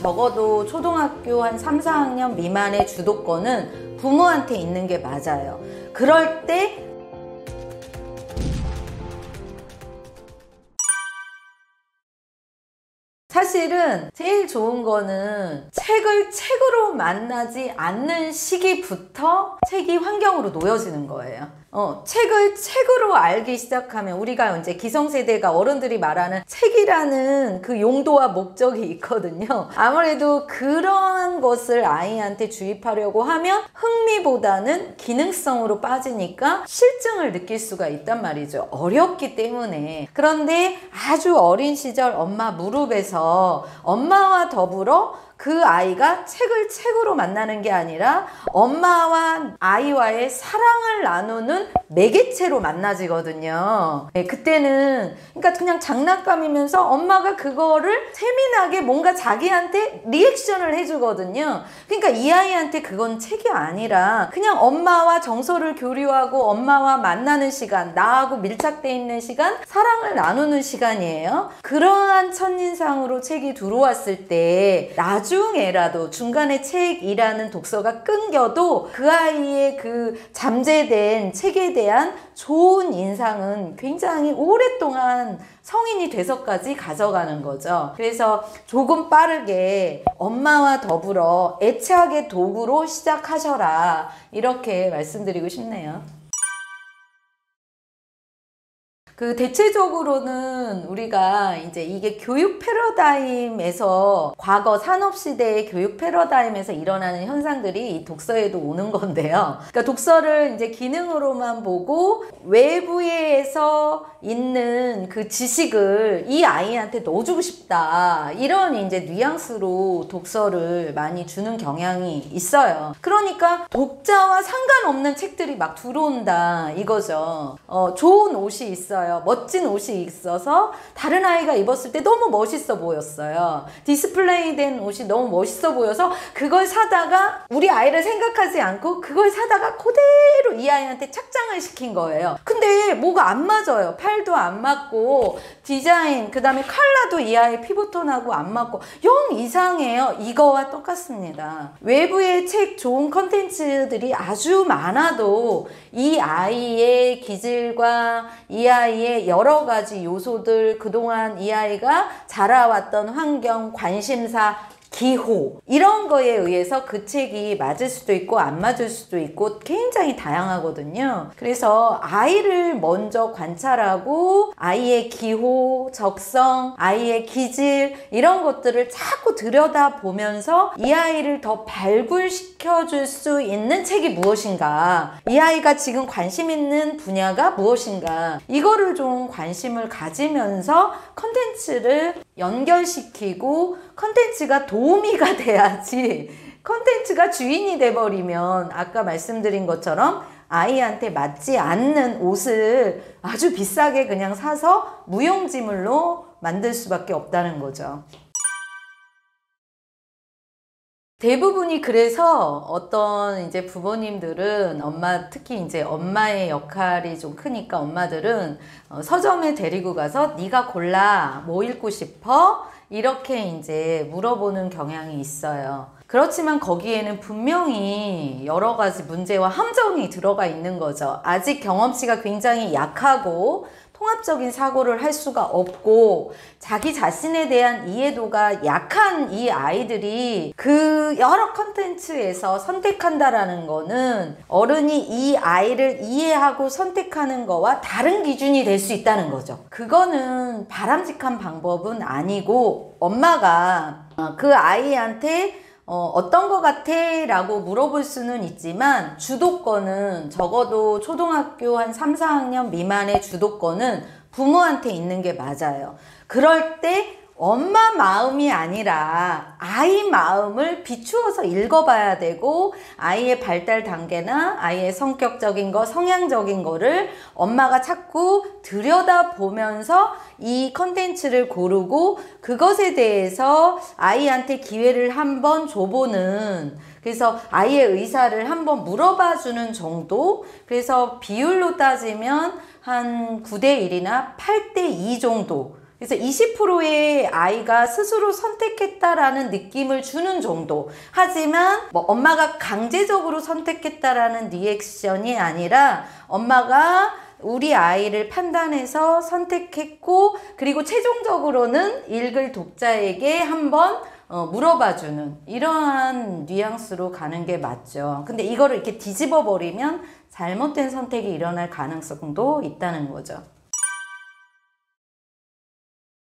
적어도 초등학교 한 3, 4학년 미만의 주도권은 부모한테 있는 게 맞아요. 그럴 때 사실은 제일 좋은 거는 책을 책으로 만나지 않는 시기부터 책이 환경으로 놓여지는 거예요. 책을 책으로 알기 시작하면 우리가 이제 기성세대가 어른들이 말하는 책이라는 그 용도와 목적이 있거든요. 아무래도 그런 것을 아이한테 주입하려고 하면 흥미보다는 기능성으로 빠지니까 실증을 느낄 수가 있단 말이죠. 어렵기 때문에. 그런데 아주 어린 시절 엄마 무릎에서 엄마와 더불어 그 아이가 책을 책으로 만나는 게 아니라 엄마와 아이와의 사랑을 나누는 매개체로 만나지거든요. 네, 그때는 그러니까 그냥 장난감이면서 엄마가 그거를 세밀하게 뭔가 자기한테 리액션을 해주거든요. 그러니까 이 아이한테 그건 책이 아니라 그냥 엄마와 정서를 교류하고 엄마와 만나는 시간, 나하고 밀착되어 있는 시간, 사랑을 나누는 시간이에요. 그러한 첫인상으로 책이 들어왔을 때 나중에라도 중간에 책이라는 독서가 끊겨도 그 아이의 그 잠재된 책에 대한 좋은 인상은 굉장히 오랫동안 성인이 돼서까지 가져가는 거죠. 그래서 조금 빠르게 엄마와 더불어 애착의 도구로 시작하셔라, 이렇게 말씀드리고 싶네요. 대체적으로는 우리가 이제 이게 교육 패러다임에서 과거 산업시대의 교육 패러다임에서 일어나는 현상들이 이 독서에도 오는 건데요. 그러니까 독서를 이제 기능으로만 보고 외부에서 있는 그 지식을 이 아이한테 넣어주고 싶다, 이런 이제 뉘앙스로 독서를 많이 주는 경향이 있어요. 그러니까 독자와 상관없는 책들이 막 들어온다 이거죠. 좋은 옷이 있어요. 멋진 옷이 있어서 다른 아이가 입었을 때 너무 멋있어 보였어요. 디스플레이 된 옷이 너무 멋있어 보여서 그걸 사다가 우리 아이를 생각하지 않고 그걸 사다가 그대로 이 아이한테 착장을 시킨 거예요. 근데 뭐가 안 맞아요. 팔도 안 맞고 디자인, 그 다음에 컬러도 이 아이 피부톤하고 안 맞고 영 이상해요. 이거와 똑같습니다. 외부의 책 좋은 컨텐츠들이 아주 많아도 이 아이의 기질과 이 아이의 여러 가지 요소들, 그동안 이 아이가 자라왔던 환경, 관심사, 기호, 이런 거에 의해서 그 책이 맞을 수도 있고 안 맞을 수도 있고 굉장히 다양하거든요. 그래서 아이를 먼저 관찰하고 아이의 기호, 적성, 아이의 기질, 이런 것들을 자꾸 들여다보면서 이 아이를 더 발굴시켜 줄 수 있는 책이 무엇인가, 이 아이가 지금 관심 있는 분야가 무엇인가, 이거를 좀 관심을 가지면서 컨텐츠를 연결시키고 컨텐츠가 도우미가 돼야지, 컨텐츠가 주인이 돼버리면 아까 말씀드린 것처럼 아이한테 맞지 않는 옷을 아주 비싸게 그냥 사서 무용지물로 만들 수밖에 없다는 거죠. 대부분이 그래서 어떤 이제 부모님들은 특히 이제 엄마의 역할이 좀 크니까 엄마들은 서점에 데리고 가서 네가 골라, 뭐 읽고 싶어? 이렇게 이제 물어보는 경향이 있어요. 그렇지만 거기에는 분명히 여러 가지 문제와 함정이 들어가 있는 거죠. 아직 경험치가 굉장히 약하고 통합적인 사고를 할 수가 없고 자기 자신에 대한 이해도가 약한 이 아이들이 그 여러 컨텐츠에서 선택한다라는 거는 어른이 이 아이를 이해하고 선택하는 거와 다른 기준이 될 수 있다는 거죠. 그거는 바람직한 방법은 아니고, 엄마가 그 아이한테 어떤 거 같아? 라고 물어볼 수는 있지만 주도권은 적어도 초등학교 한 3, 4학년 미만의 주도권은 부모한테 있는 게 맞아요. 그럴 때 엄마 마음이 아니라 아이 마음을 비추어서 읽어봐야 되고, 아이의 발달 단계나 아이의 성격적인 거, 성향적인 거를 엄마가 자꾸 들여다보면서 이 컨텐츠를 고르고 그것에 대해서 아이한테 기회를 한번 줘보는, 그래서 아이의 의사를 한번 물어봐 주는 정도. 그래서 비율로 따지면 한 9대 1이나 8대 2 정도. 그래서 20%의 아이가 스스로 선택했다라는 느낌을 주는 정도. 하지만 뭐 엄마가 강제적으로 선택했다라는 리액션이 아니라 엄마가 우리 아이를 판단해서 선택했고, 그리고 최종적으로는 읽을 독자에게 한번 물어봐주는 이러한 뉘앙스로 가는 게 맞죠. 근데 이거를 이렇게 뒤집어 버리면 잘못된 선택이 일어날 가능성도 있다는 거죠.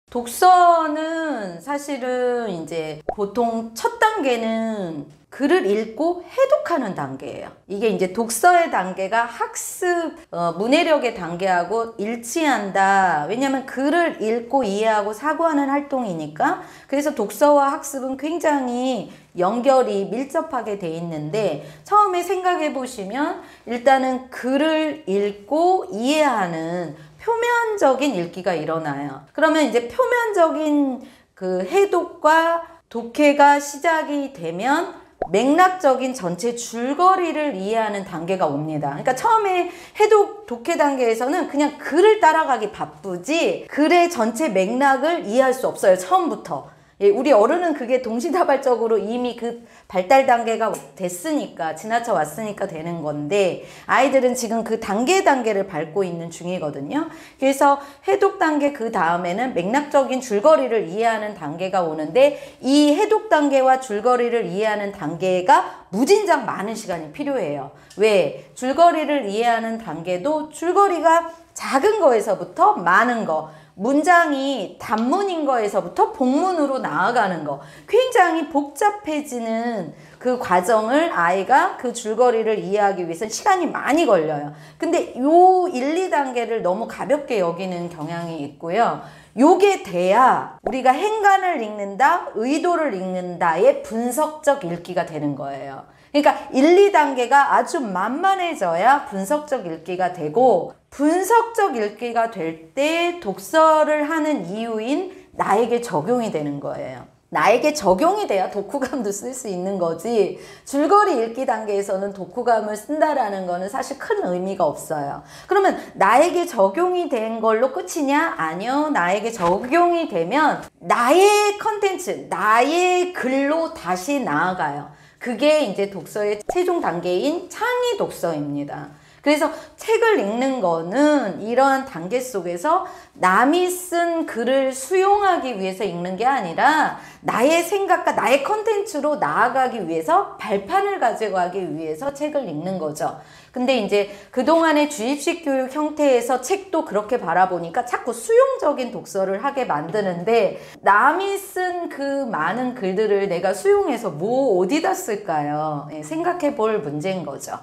독서는 사실은 이제 보통 첫 단계는 글을 읽고 해독하는 단계예요. 이게 이제 독서의 단계가 학습, 문해력의 단계하고 일치한다. 왜냐하면 글을 읽고 이해하고 사고하는 활동이니까. 그래서 독서와 학습은 굉장히 연결이 밀접하게 돼 있는데, 처음에 생각해 보시면 일단은 글을 읽고 이해하는 표면적인 읽기가 일어나요. 그러면 이제 표면적인 그 해독과 독해가 시작이 되면 맥락적인 전체 줄거리를 이해하는 단계가 옵니다. 그러니까 처음에 해독, 독해 단계에서는 그냥 글을 따라가기 바쁘지 글의 전체 맥락을 이해할 수 없어요. 처음부터. 예, 우리 어른은 그게 동시다발적으로 이미 그 발달 단계가 됐으니까, 지나쳐 왔으니까 되는 건데, 아이들은 지금 그 단계를 밟고 있는 중이거든요. 그래서 해독 단계 그 다음에는 맥락적인 줄거리를 이해하는 단계가 오는데, 이 해독 단계와 줄거리를 이해하는 단계가 무진장 많은 시간이 필요해요. 왜? 줄거리를 이해하는 단계도 줄거리가 작은 거에서부터 많은 거, 문장이 단문인 거에서부터 복문으로 나아가는 거, 굉장히 복잡해지는 그 과정을 아이가 그 줄거리를 이해하기 위해서는 시간이 많이 걸려요. 근데 요 1, 2단계를 너무 가볍게 여기는 경향이 있고요. 요게 돼야 우리가 행간을 읽는다, 의도를 읽는다의 분석적 읽기가 되는 거예요. 그러니까 1, 2단계가 아주 만만해져야 분석적 읽기가 되고, 분석적 읽기가 될 때 독서를 하는 이유인 나에게 적용이 되는 거예요. 나에게 적용이 돼야 독후감도 쓸 수 있는 거지, 줄거리 읽기 단계에서는 독후감을 쓴다라는 거는 사실 큰 의미가 없어요. 그러면 나에게 적용이 된 걸로 끝이냐? 아니요. 나에게 적용이 되면 나의 컨텐츠, 나의 글로 다시 나아가요. 그게 이제 독서의 최종 단계인 창의 독서입니다. 그래서 책을 읽는 거는 이러한 단계 속에서 남이 쓴 글을 수용하기 위해서 읽는 게 아니라 나의 생각과 나의 컨텐츠로 나아가기 위해서, 발판을 가져가기 위해서 책을 읽는 거죠. 근데 이제 그동안의 주입식 교육 형태에서 책도 그렇게 바라보니까 자꾸 수용적인 독서를 하게 만드는데, 남이 쓴 그 많은 글들을 내가 수용해서 뭐 어디다 쓸까요? 생각해 볼 문제인 거죠.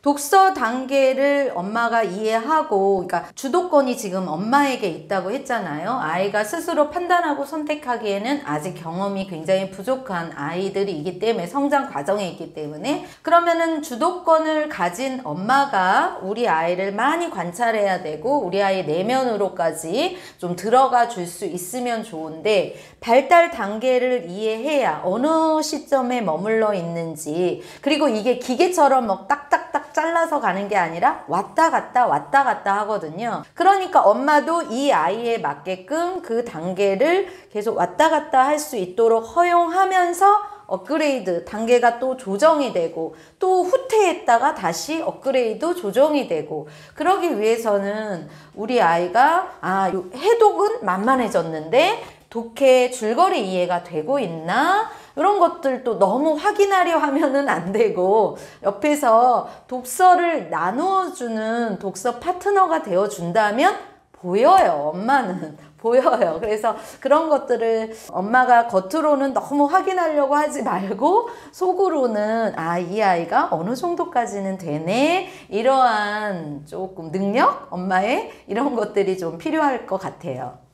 독서 단계를 엄마가 이해하고, 그러니까 주도권이 지금 엄마에게 있다고 했잖아요. 아이가 스스로 판단하고 선택하기에는 아직 경험이 굉장히 부족한 아이들이기 때문에, 성장 과정에 있기 때문에, 그러면은 주도권을 가진 엄마가 우리 아이를 많이 관찰해야 되고, 우리 아이 내면으로까지 좀 들어가 줄 수 있으면 좋은데, 발달 단계를 이해해야 어느 시점에 머물러 있는지, 그리고 이게 기계처럼 뭐 딱딱딱 잘라서 가는 게 아니라 왔다 갔다 왔다 갔다 하거든요. 그러니까 엄마도 이 아이에 맞게끔 그 단계를 계속 왔다 갔다 할 수 있도록 허용하면서 업그레이드 단계가 또 조정이 되고, 또 후퇴했다가 다시 업그레이드 조정이 되고, 그러기 위해서는 우리 아이가 해독은 만만해졌는데 독해 줄거리 이해가 되고 있나? 이런 것들도 너무 확인하려 하면은 안 되고, 옆에서 독서를 나누어주는 독서 파트너가 되어준다면 보여요. 엄마는 보여요. 그래서 그런 것들을 엄마가 겉으로는 너무 확인하려고 하지 말고, 속으로는 이 아이가 어느 정도까지는 되네, 이러한 조금 능력? 엄마의 이런 것들이 좀 필요할 것 같아요.